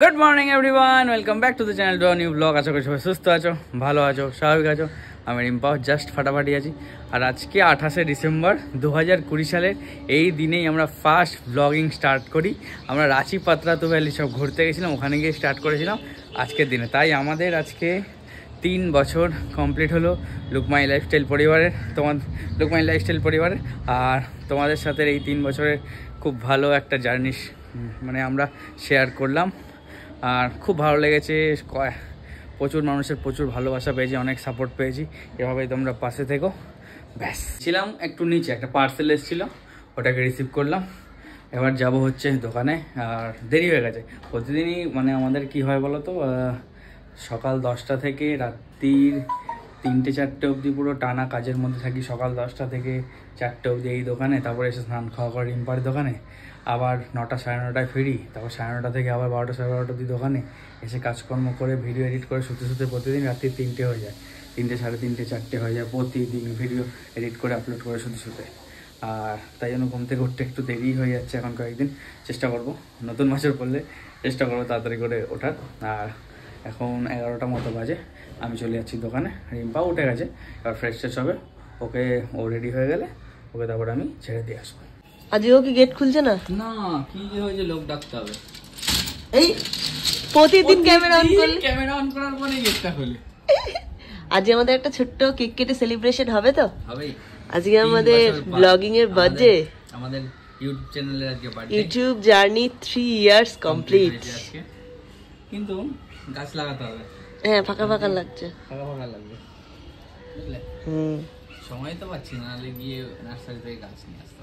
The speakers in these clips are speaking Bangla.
Good morning everyone, welcome back to the channel to new blog. আশা করি সবাই সুস্থ আছো, ভালো আছো, স্বাভাবিক আছো। আমি রিম্পাও জাস্ট ফাটাফাটি আছি। আর আজকে 28শে ডিসেম্বর 2020 সালের এই দিনেই আমরা ফার্স্ট ব্লগিং স্টার্ট করি। আমরা রাঁচি পাতরাতু ভ্যালি সব ঘুরতে গেছিলাম, ওখানে গিয়ে স্টার্ট করেছিলাম আজকের দিনে। তাই আমাদের আজকে 3 বছর কমপ্লিট হলো লুকমাই লাইফস্টাইল পরিবারের, লুকমাই লাইফস্টাইল পরিবারের। আর তোমাদের সাথে এই 3 বছরের খুব ভালো একটা জার্নি মানে আমরা শেয়ার করলাম। আর খুব ভালো লেগেছে, প্রচুর মানুষের প্রচুর ভালোবাসা পেয়েছি, অনেক সাপোর্ট পেয়েছি। এভাবেই তোমরা পাশে থেকো। ব্যাস, ছিলাম একটু নিচে, একটা পার্সেল এসেছিলো, ওটাকে রিসিভ করলাম। এবার যাব হচ্ছে দোকানে। আর দেরি হয়ে গেছে প্রতিদিনই, মানে আমাদের কি হয় বলো তো, সকাল 10টা থেকে রাত্রির 3টে-4টে অবধি পুরো টানা কাজের মধ্যে থাকি। সকাল 10টা থেকে 4টে অবধি এই দোকানে, তারপরে এসে স্নান খাওয়া করে রিম্পার দোকানে, আবার 9টা 9:30টায় ফিরি, তারপর 9:30 থেকে আবার 12টা 12:30 অবধি দোকানে এসে কাজকর্ম করে ভিডিও এডিট করে শুতে প্রতিদিন রাত্রি 3টে হয়ে যায়। 3টে, 3:30, 4টে হয়ে যায় প্রতিদিন ভিডিও এডিট করে আপলোড করে শুতে। আর তাই জন্য ঘুম থেকে উঠতে একটু দেরি হয়ে যাচ্ছে এখন কয়েকদিন। চেষ্টা করব নতুন বছর পড়লে চেষ্টা করবো তাড়াতাড়ি করে ওঠার। আর এখন 11টা মতো বাজে, আমি চলে যাচ্ছি দোকানে। রিম্পা উঠে গেছে, এবার ফ্রেশ ট্রেশ হবে, ও রেডি হয়ে গেলে ওকে তারপর আমি ছেড়ে দিয়ে আসবো। আজকেও কি গেট খুলছে না? না, কি যে হয়েছে, লোক ডাকতে হবে। এই প্রতিদিন ক্যামেরা অন করার পরে গেটটা খুলে। আজকে আমাদের একটা ছোট্ট কেক কেটে সেলিব্রেশন হবে তো? হবেই। আজকে আমাদের ব্লগিং এর বার্থডে, আমাদের ইউটিউব চ্যানেলের আজকে birthday. YouTube journey 3 years complete. কিন্তু গাছ লাগাতে হবে। হ্যাঁ, ফাঁকা ফাঁকা লাগছে, ফাঁকা ফাঁকা লাগবে, বুঝলে? সময় তো পাচ্ছি না, নাহলে গিয়ে নার্সারি থেকে গাছ নিয়ে আসতে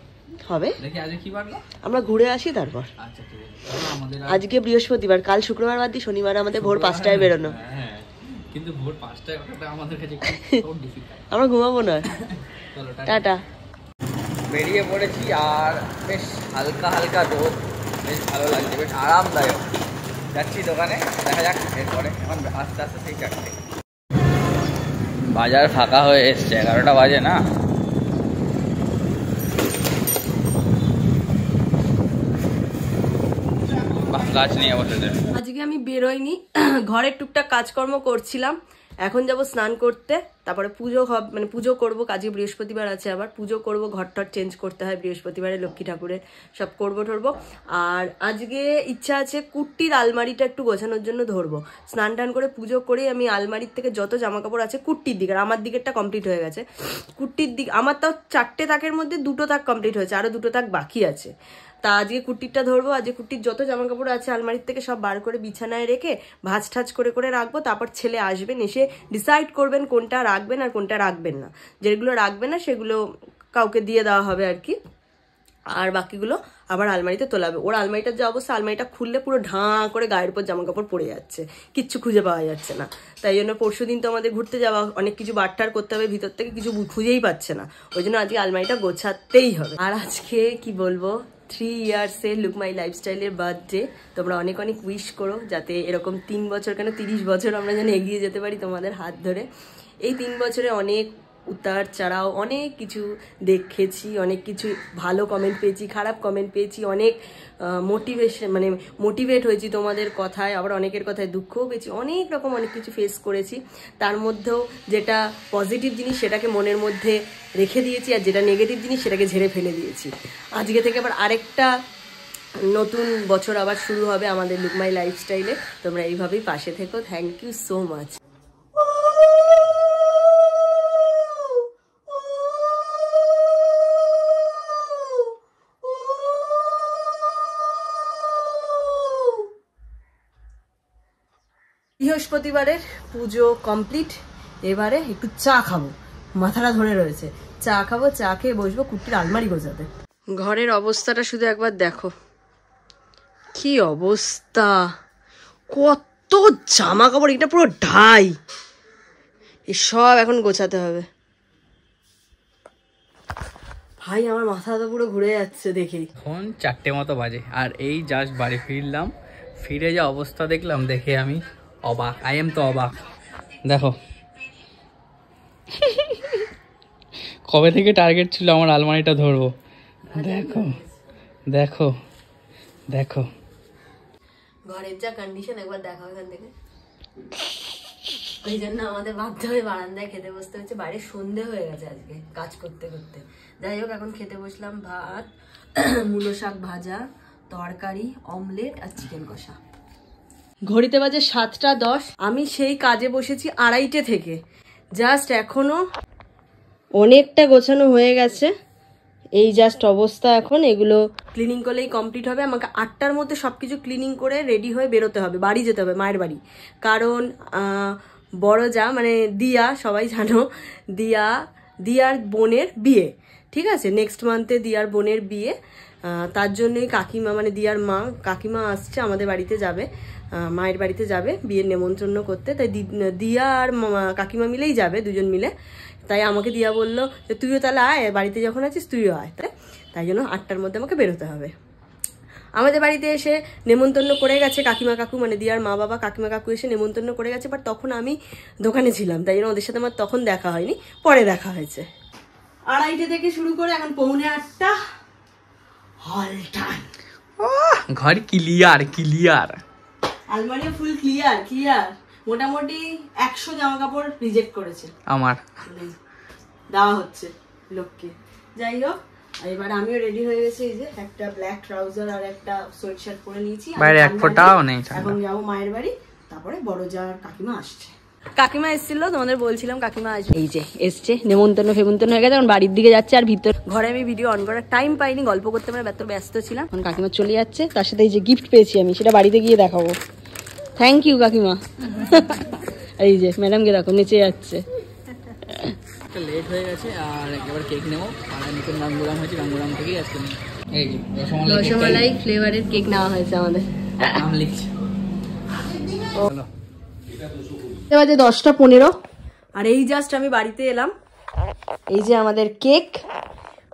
হবে। দেখি আজকে কি বার, আমরা ঘুরে আসি তারপর। আচ্ছা ঠিক আছে। আমাদের আজকে বৃহস্পতিবার, কাল শুক্রবার বাদ দিয়ে শনিবার আমাদের ভোর 5টায় বেরোনো। হ্যাঁ, কিন্তু ভোর 5টায় ওঠাটা আমাদের কাছে খুব ডিফিকাল্ট। আমরা ঘুমাবো না। চলো টাটা। বেরিয়ে পড়েছি, আর বেশ হালকা হালকা রোদ, বেশ ভালো লাগছে, বেশ আরামদায়ক। যাচ্ছি দোকানে, দেখা যাক এরপরে। এখন আস্তে আস্তে সেই 4টে, বাজার ফাঁকা হয়ে এসছে, 11টা বাজে না। গাছ নিয়ে বসেছে। আজকে আমি বেরোইনি, ঘরের টুকটাক কাজকর্ম করছিলাম। এখন যাব স্নান করতে, তারপরে পুজো হবে, মানে পুজো করবো। কাজে বৃহস্পতিবার আছে, আবার পুজো করব, ঘর টর চেঞ্জ করতে হয় বৃহস্পতিবারে, লক্ষ্মী ঠাকুরের সব করবো টরবো। আর আজকে ইচ্ছা আছে কুট্টির আলমারিটা একটু গোছানোর জন্য ধরবো। স্নান টান করে পুজো করে আমি আলমারির থেকে যত জামা কাপড় আছে কুট্টির দিকে, আমার দিকেরটা কমপ্লিট হয়ে গেছে। কুট্টির দিক আমার তাও 4টে তাকের মধ্যে 2টো তাক কমপ্লিট হয়েছে, আরো 2টো তাক বাকি আছে। তা আজকে কুর্তিটা ধরবো। আজকে কুর্তির যত জামা কাপড় আছে আলমারির থেকে সব বার করে বিছানায় রেখে ভাঁজ ঠাজ করে রাখবো। তারপর ছেলে আসবেন, এসে ডিসাইড করবেন কোনটা রাখবেন আর কোনটা রাখবেন না। যেগুলো রাখবেন না সেগুলো কাউকে দিয়ে দেওয়া হবে আর কি, আর বাকিগুলো আবার আলমারিতে তোলা হবে। ওর আলমারিটার যে অবস্থা, আলমারিটা খুললে পুরো ঢাঁ করে গায়ের উপর জামা কাপড় পড়ে যাচ্ছে, কিচ্ছু খুঁজে পাওয়া যাচ্ছে না। তাই জন্য পরশুদিন তো আমাদের ঘুরতে যাওয়া, অনেক কিছু বাট্টার করতে হবে, ভিতর থেকে কিছু খুঁজেই পাচ্ছে না। ওই জন্য আজকে আলমারিটা গোছাতেই হবে। আর আজকে কি বলবো, 3 ইয়ার্সের লুক মাই লাইফস্টাইলের বার্থডে। তোমরা অনেক অনেক উইশ করো, যাতে এরকম 3 বছর কেন 30 বছর আমরা যেন এগিয়ে যেতে পারি তোমাদের হাত ধরে। এই 3 বছরে অনেক উতার চড়াও, অনেক কিছু দেখেছি, অনেক কিছু ভালো কমেন্ট পেয়েছি, খারাপ কমেন্ট পেয়েছি, অনেক মোটিভেট হয়েছি তোমাদের কথায়, আবার অনেকের কথায় দুঃখও পেয়েছি, অনেক রকম অনেক কিছু ফেস করেছি। তার মধ্যেও যেটা পজিটিভ জিনিস সেটাকে মনের মধ্যে রেখে দিয়েছি, আর যেটা নেগেটিভ জিনিস সেটাকে ঝেড়ে ফেলে দিয়েছি। আজকে থেকে আবার আরেকটা নতুন বছর আবার শুরু হবে আমাদের লুক মাই লাইফস্টাইলে। তোমরা এইভাবেই পাশে থেকো। Thank you so much. বৃহস্পতিবারের পুজো কমপ্লিট, এবারে একটু চা খাবো, মাথাটা ধরে রয়েছে। চা খাবো, চা খেয়ে বসবো কুট্টির আলমারি গোছাতে। ঘরের অবস্থাটা শুধু একবার দেখো, কি অবস্থা, কত জামা কাপড়, এটা পুরো ঢাই, এসব এখন গোছাতে হবে। ভাই আমার মাথা তো পুরো ঘুরে যাচ্ছে দেখেই। এখন 4টে মতো বাজে, আর এই জাস্ট বাড়ি ফিরলাম। ফিরে যা অবস্থা দেখলাম, দেখে আমি অবাক, আই এম তো অবাক। দেখো কবে থেকে টার্গেট ছিল আমার আলমারিটা ধরবো, দেখো দেখো দেখো। ঘরের যা কন্ডিশন একবার দেখাও এখান থেকে। ওই জন্য আমাদের বাধ্য হয়ে বারান্দায় খেতে বসতে হচ্ছে, বাইরে সন্ধে হয়ে গেছে আজকে কাজ করতে করতে। যাই হোক এখন খেতে বসলাম, ভাত, মূলো শাক ভাজা, তরকারি, অমলেট আর চিকেন কষা। ঘড়িতে বাজে 7টা 10। আমি সেই কাজে বসেছি 2:30 থেকে, জাস্ট এখনো অনেকটা গোছানো হয়ে গেছে। এই জাস্ট অবস্থা, এখন এগুলো ক্লিনিং করলেই কমপ্লিট হবে। আমাকে 8টার মধ্যে সবকিছু ক্লিনিং করে রেডি হয়ে বেরোতে হবে, বাড়ি যেতে হবে মায়ের বাড়ি। কারণ বড় যা মানে দিয়া, সবাই জানো, দিয়ার বোনের বিয়ে, ঠিক আছে, নেক্সট মান্থে দিয়ার বোনের বিয়ে। তার জন্যই কাকিমা মানে দিয়ার মা কাকিমা আসছে আমাদের বাড়িতে, যাবে মায়ের বাড়িতে যাবে বিয়ের নেমন্তন্ন করতে। তাই দিয়া আর কাকিমা মিলেই যাবে, দুজন মিলে। তাই আমাকে দিয়া বললো যে তুইও তাহলে আয়, বাড়িতে যখন আছিস তুইও আয়। তাই জন্য 8টার মধ্যে আমাকে বেরোতে হবে। আমাদের বাড়িতে এসে নেমন্তন্ন করে গেছে কাকিমা কাকু, মানে দিয়ার মা বাবা কাকিমা কাকু এসে নেমন্তন্ন করে গেছে, বাট তখন আমি দোকানে ছিলাম, তাই জন্য ওদের সাথে আমার তখন দেখা হয়নি, পরে দেখা হয়েছে। 2:30 থেকে শুরু করে এখন 7:45 হল টাইম। ঘর ক্লিয়ার, আলমারিও ফুল ক্লিয়ার। মোটামুটি 100 জামা কাপড় রিজেক্ট করেছে আমার, দেওয়া হচ্ছে লোককে। যাই হোক, এবার আমিও রেডি হয়ে গেছি। এই যে একটা ব্ল্যাক ট্রাউজার আর একটা সোয়েট শার্ট পরে নিয়েছি। বাইরে এক ফোঁটাও নেই। এখন যাবো মায়ের বাড়ি, তারপরে বড় যার কাকিমা আসছে। কাকিমা এসেছিল, তোমাদের বলছিলাম কাকিমা আসবে। এই যে এসছে, নেমন্তন্ন হয়ে গেছে, এখন বাড়ির দিকে যাচ্ছে। আর ভিতর ঘরে আমি ভিডিও অন করার টাইম পাইনি, গল্প করতে মানে ব্যস্ত ছিলাম। এখন কাকিমা চলে যাচ্ছে, তার সাথে এই যে গিফট পেয়েছি আমি, সেটা বাড়িতে গিয়ে দেখাবো। থ্যাংক ইউ কাকিমা। এই যে ম্যাডামকে দেখো নেচে যাচ্ছে। লেট হয়ে গেছে, আর এবার কেক নেবো। আর নতুন গাঙ্গুরাম হয়েছে, গাঙ্গুরাম থেকেই আজকে এই যে রসমালাই ফ্লেভারের কেক নেওয়া হয়েছে আমাদের। নাম লিখছি। বাজে 10টা 15, আর এই জাস্ট আমি বাড়িতে এলাম। এই যে আমাদের কেক,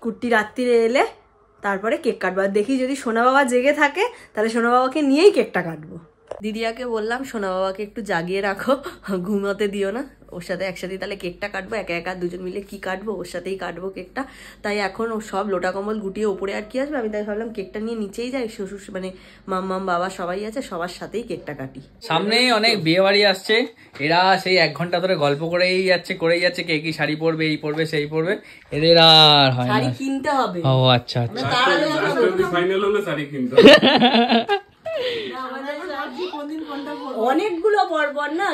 কুট্টি রাত্রিরে এলে তারপরে কেক কাটবো। আর দেখি যদি সোনা বাবা জেগে থাকে তাহলে সোনা বাবাকে নিয়েই কেকটা কাটবো। দিদিয়াকে বললাম সোনা বাবাকে একটু জাগিয়ে রাখো, ঘুমাতে দিও না, ওর সাথে একসাথে তাহলে কেকটা কাটবো। একা দুজন মিলে কি কাটবো, ওর সাথেই কাটবো কেকটা। তাই এখন ও সব লোটা কম্বল গুটিয়ে ওপরে আর কি আসবে, আমি তাই ভাবলাম কেকটা নিয়ে নিচেই যাই। শ্বশুর মানে মাম্মাম বাবা সবাই আছে, সবার সাথেই কেকটা কাটি। সামনে অনেক বিয়ে বাড়ি আসছে, এরা সেই 1 ঘন্টা ধরে গল্প করেই যাচ্ছে কে কি শাড়ি পরবে, এই পরবে সেই পরবে, এদের আর হয় না। শাড়ি কিনতে হবে। ও আচ্ছা, ফাইনাল হলো শাড়ি কিনতে অনেকগুলো পরপর না,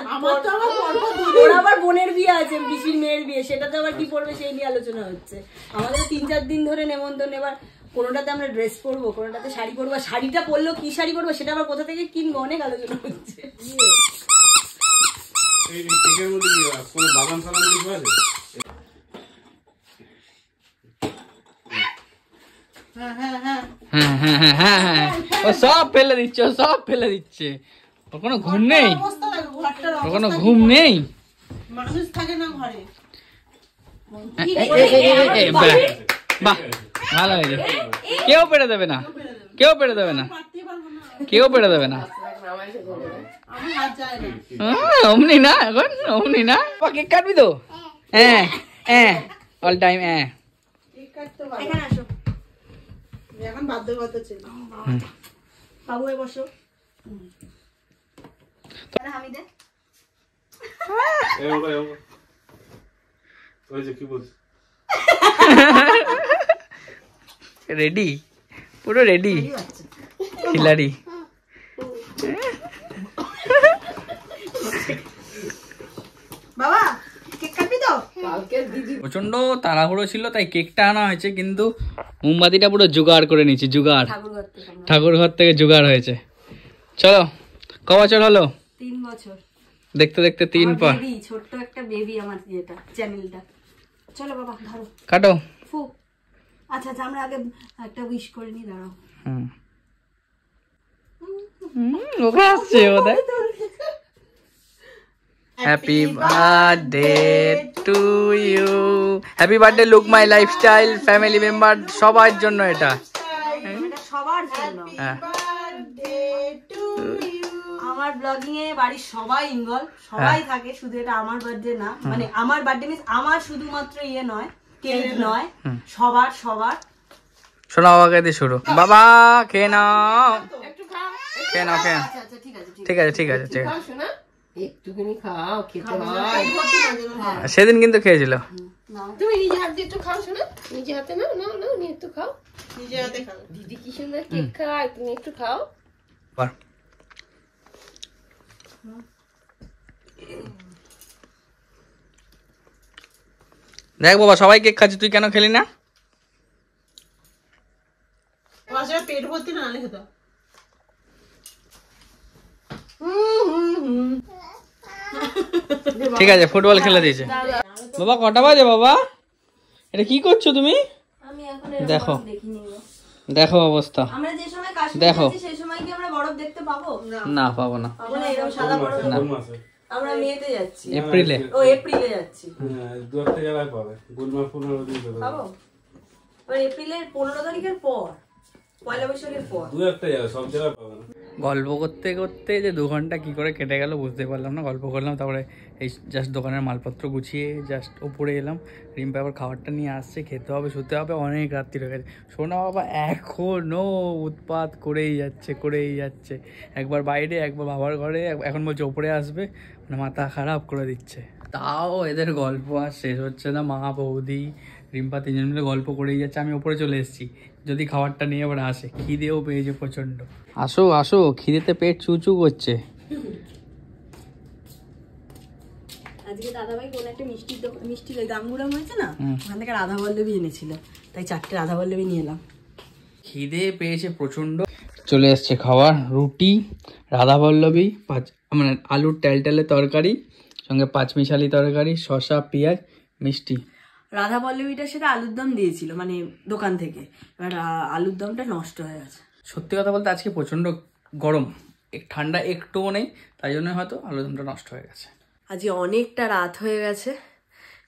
ওর আবার বোনের বিয়ে আছে, পিসির মেয়ের বিয়ে, সেটাতে আবার কি পরবে সেই নিয়ে আলোচনা হচ্ছে। আমাদের 3-4 দিন ধরে নেমন্তন্ন। এবার কোনোটাতে আমরা ড্রেস পরবো, কোনোটাতে শাড়ি পরবো। শাড়িটা পরলেও কি শাড়ি পরবো সেটা আবার কোথা থেকে কিনবো, অনেক আলোচনা হচ্ছে। এই কেকের মধ্যে কি কোনো বাদাম সালাম কিছু আছে? ও সব ফেলে দিচ্ছে, ওর কোনো ঘুম নেই, মানুষ থাকে না ঘরে। বাহ ভালো হয়েছে। কেউ পেরে দেবে না। অমনি না, এখন অমনি না। কেক কাটবি তো? All time. এখন বাধ্যগত ছিল। বাবু বসো। রেডি, পুরো রেডি খিলাড়ি। বাবা কেক কাটবি তো? প্রচন্ড তাড়াহুড়ো ছিল তাই কেকটা আনা হয়েছে, কিন্তু মোমবাতিটা পুরো জোগাড় করে নিয়েছি। ঠাকুর ঘর থেকে জোগাড় হয়েছে। চলো, ক বছর হলো? 3 বছর। দেখতে 3 পা। ছোট্ট একটা বেবি আমার যেটা চ্যানেলটা। চলো বাবা ধরো, কাটো। আচ্ছা আমরা আগে একটা উইশ করে নি, দাঁড়াও। ওকে আসছে ওদের। Happy birthday to you, happy birthday look my lifestyle family member সবার জন্য এটা। সবার জন্য আমার ব্লগিং এ বাড়ির সবাই ইনভলভ, সবাই থাকে, শুধু এটা আমার বার্থডে না, মানে আমার বার্থডে মিন্স আমার শুধুমাত্র ইয়ে নয়, কেক নয়, সবার। শোনা বাবাকে দিয়ে শুরু। বাবা খেয়ে নাও। খেয়ে নাও খেয়ে নাও। আচ্ছা আচ্ছা ঠিক আছে ঠিক আছে ঠিক আছে ঠিক আছে। খাও শোনা, একটুখানি খাও, খেতে হয়। সেদিন কিন্তু খেয়েছিল। তুমি নিজে হাত দিয়ে একটু খাও শোনা, নিজে হাতে নাও নাও নাও, নিয়ে একটু খাও। নিজে হাতে খাবে। দিদি কি সুন্দর কেক খায়, তুমি একটু খাও। বাহ। দেখ বাবা সবাই কেক খাচ্ছে, তুই কেন খেলি না? বাসায় পেট ভর্তি না হলে খেতো। ঠিক আছে, ফুটবল খেলে দিয়েছে। বাবা কটা বাজে বাবা? এটা কি করছো তুমি? আমি এখন দেখো দেখিনি। দেখো অবস্থা। আমরা যে সময় কাশ্মীর দেখো। গেছি সেই সময় কি আমরা বরফ দেখতে পাবো? না পাবো না, পাবো না, এরকম সাদা বরফ। কোন মাসে? আমরা মেতে যাচ্ছি, এপ্রিলে। ও এপ্রিলে যাচ্ছি। হ্যাঁ, 2-1 জেলায় পাবে। গুলমার্গ 15 দিন ধরে। পাবো মানে এপ্রিলের 15 তারিখের পর, পয়লা বৈশাখের পর। 2-1 জেলা, সব জেলায় পাবে না। গল্প করতে করতে যে 2 ঘন্টা কি করে কেটে গেল বুঝতে পারলাম না। গল্প করলাম, তারপরে এই জাস্ট দোকানের মালপত্র গুছিয়ে জাস্ট উপরে এলাম। রিম্পা আবার খাবারটা নিয়ে আসছে, খেতে হবে, শুতে হবে, অনেক রাত্রি হয়ে গেছে। সোনা বাবা এখনও উৎপাত করেই যাচ্ছে। একবার বাইরে, একবার বাবার ঘরে, এখন বলছে ওপরে আসবে, মানে মাথা খারাপ করে দিচ্ছে। তাও এদের গল্প আর শেষ হচ্ছে না। মা, বৌদি, রিম্পা 3জন মিলে গল্প করেই যাচ্ছে। আমি ওপরে চলে এসেছি, যদি খাবারটা নিয়ে এবার আসে। খিদেও পেয়েছে প্রচণ্ড। আসো আসো, খিদেতে পেট চুচু করছে। আজকে দাদাভাই কোন একটা মিষ্টি গাঙ্গুরাম হয়েছে না, ওখান থেকে রাধা বল্লভী এনেছিল, তাই 4টে রাধা বল্লভী নিয়ে এলাম। খিদে পেয়েছে প্রচণ্ড। চলে এসছে খাবার, রুটি, রাধাবল্লভী, মানে আলুর টেলটেলে তরকারি, সঙ্গে 5 মিশালি তরকারি, শসা, পেঁয়াজ, মিষ্টি। রাধা বল্লভীটার সাথে আলুর দম দিয়েছিল মানে দোকান থেকে, এবার আলুর দমটা নষ্ট হয়ে গেছে। সত্যি কথা বলতে আজকে প্রচণ্ড গরম, ঠান্ডা একটুও নেই, তাই জন্য হয়তো আলুদমটা নষ্ট হয়ে গেছে। আজকে অনেকটা রাত হয়ে গেছে,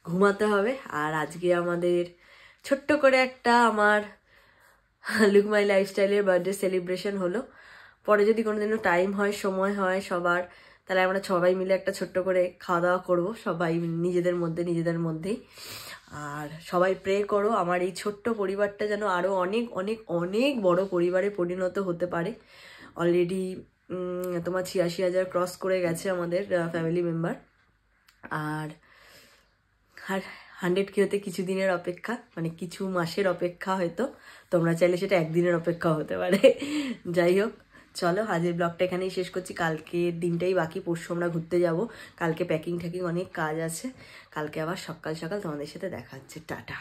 ঘুমাতে হবে। আর আজকে আমাদের ছোট্ট করে একটা আমার লুক মাই লাইফস্টাইলের বার্থডে সেলিব্রেশন হলো। পরে যদি কোনোদিনও টাইম হয়, সময় হয় সবার, তাহলে আমরা সবাই মিলে একটা ছোট্ট করে খাওয়া দাওয়া করবো, সবাই নিজেদের মধ্যেই। আর সবাই প্রে করো আমার এই ছোট্ট পরিবারটা যেন আরও অনেক অনেক অনেক বড় পরিবারে পরিণত হতে পারে। অলরেডি তোমার 86,000 ক্রস করে গেছে আমাদের ফ্যামিলি মেম্বার। আর 100K হতে কিছু দিনের অপেক্ষা, মানে কিছু মাসের অপেক্ষা, হয়তো তোমরা চাইলে সেটা একদিনের অপেক্ষা হতে পারে। যাই হোক, চলো আজকের ব্লগটা এখানেই শেষ করছি। কালকে দিনটাই বাকি, পরশু আমরা ঘুরতে যাব। কালকে প্যাকিং অনেক কাজ আছে। কালকে আবার সকাল সকাল তোমাদের সাথে দেখা হচ্ছে। টাটা।